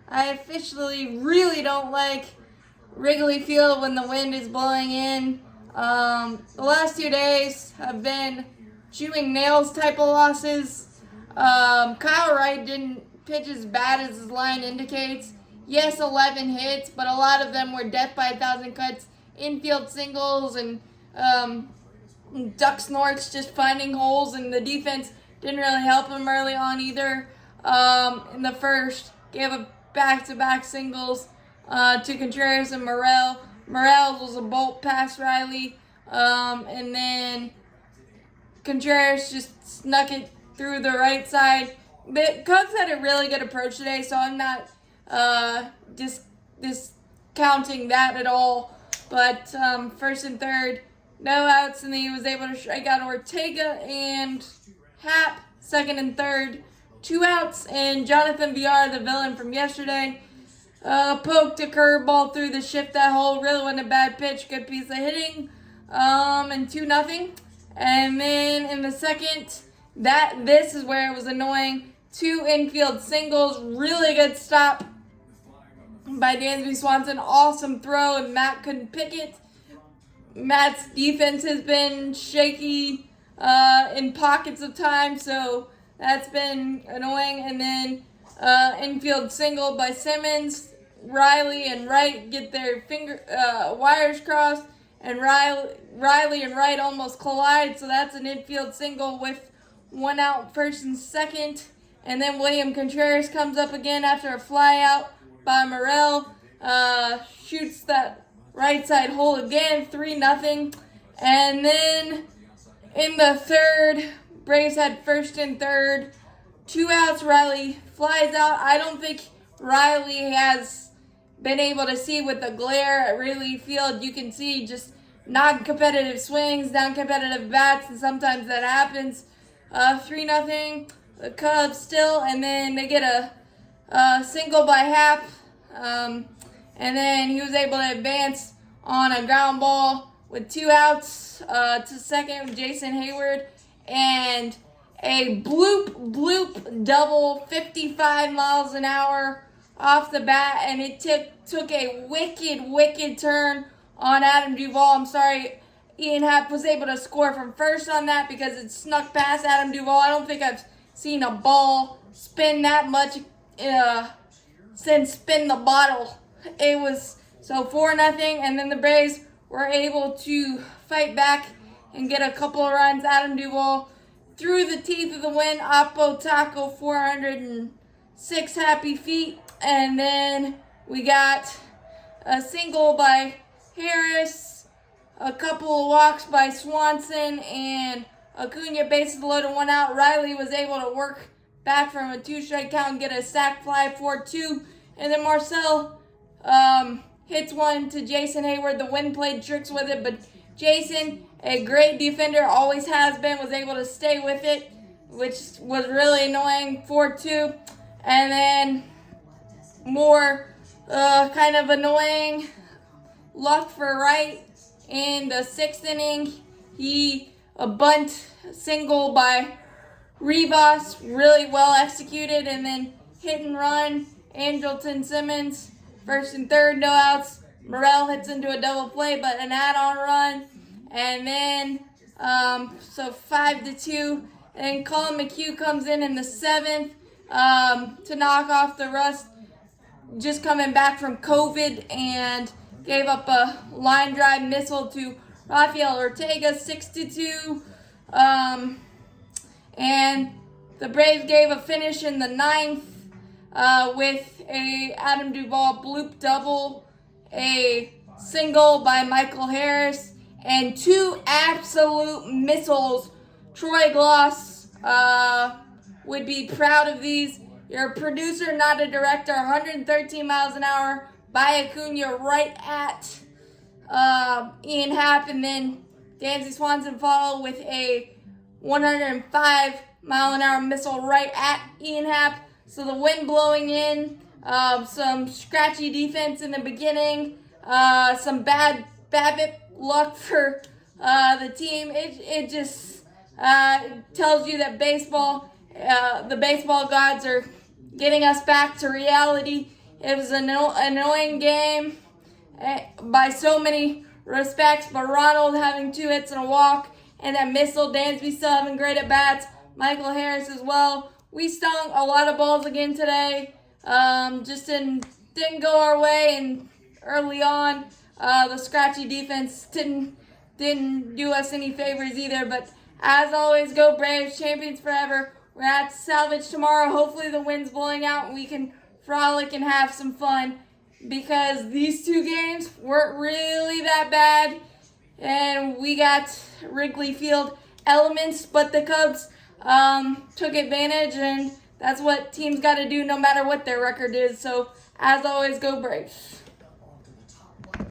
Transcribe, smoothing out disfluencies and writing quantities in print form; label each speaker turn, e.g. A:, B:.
A: I officially really don't like Wrigley Field when the wind is blowing in. The last 2 days have been chewing nails type of losses. Kyle Wright didn't pitch as bad as his line indicates. Yes, 11 hits, but a lot of them were death by 1,000 cuts, infield singles, and duck snorts, just finding holes, and the defense didn't really help him early on either. In the first, gave a back-to-back singles to Contreras and Morel. Morel was a bolt past Riley, and then Contreras just snuck it through the right side. The Cubs had a really good approach today, so I'm not discounting that at all. But first and third, no outs, and then he was able to strike out Ortega and Happ. Second and third, 2 outs, and Jonathan Villar, the villain from yesterday, poked a curveball through the shift that hole. Really wasn't a bad pitch, good piece of hitting, and 2-0. And then in the second, this is where it was annoying. 2 infield singles, really good stop by Dansby Swanson. Awesome throw, and Matt couldn't pick it. Matt's defense has been shaky in pockets of time, so that's been annoying. And then infield single by Simmons. Riley and Wright get their wires crossed, and Riley and Wright almost collide, so that's an infield single with 1 out, first and second. And then William Contreras comes up again after a fly out by Morel, shoots that right side hole again, 3-0. And then in the third, Braves had first and third, 2 outs. Riley flies out. I don't think Riley has been able to see with the glare at Wrigley Field. You can see just non-competitive swings, non-competitive bats, and sometimes that happens. 3-0, the Cubs still, and then they get a single by Happ, and then he was able to advance on a ground ball with 2 outs to second with Jason Hayward, and a bloop double, 55 miles an hour off the bat, and it took a wicked turn on Adam Duvall. I'm sorry, Ian Happ was able to score from first on that because it snuck past Adam Duvall. I don't think I've seen a ball spin that much since Spin the Bottle. It was so 4-0, and then the Braves were able to fight back and get a couple of runs. Adam Duvall through the teeth of the wind, Oppo Taco, 406 happy feet. And then we got a single by Harris, a couple of walks by Swanson, and Acuna, bases loaded, 1 out. Riley was able to work back from a 2-strike count and get a sac fly, 4-2. And then Marcel hits one to Jason Hayward. The wind played tricks with it, but Jason, a great defender, always has been, was able to stay with it, which was really annoying, 4-2. And then more kind of annoying luck for Wright in the 6th inning. A bunt single by Rivas, really well executed, and then hit and run. Andrelton Simmons, first and third, no outs. Morel hits into a double play, but an add-on run. And then, so 5-2. And Colin McHugh comes in the 7th to knock off the rust. Just coming back from COVID, and gave up a line drive missile to Rafael Ortega, 6-2. And the Braves gave a finish in the 9th with a Adam Duvall bloop double, a single by Michael Harris, and 2 absolute missiles. Troy Gloss would be proud of these. You're a producer, not a director. 113 miles an hour by Acuna right at Ian Happ, and then Dansby Swanson followed with a 105 mile an hour missile right at Ian Happ. So the wind blowing in, some scratchy defense in the beginning, some bad BABIP luck for the team. It just tells you that baseball, the baseball gods are getting us back to reality It was an annoying game by so many respects, but Ronald having 2 hits and a walk, and that Missile, Dansby still having great at bats, Michael Harris as well. We stung a lot of balls again today. Just didn't go our way, and early on, the scratchy defense didn't do us any favors either. But as always, go Braves, champions forever. We're at Salvage tomorrow. Hopefully the wind's blowing out and we can frolic and have some fun, because these 2 games weren't really that bad, and we got Wrigley Field elements, but the Cubs took advantage, and that's what teams got to do no matter what their record is. So as always, go Braves.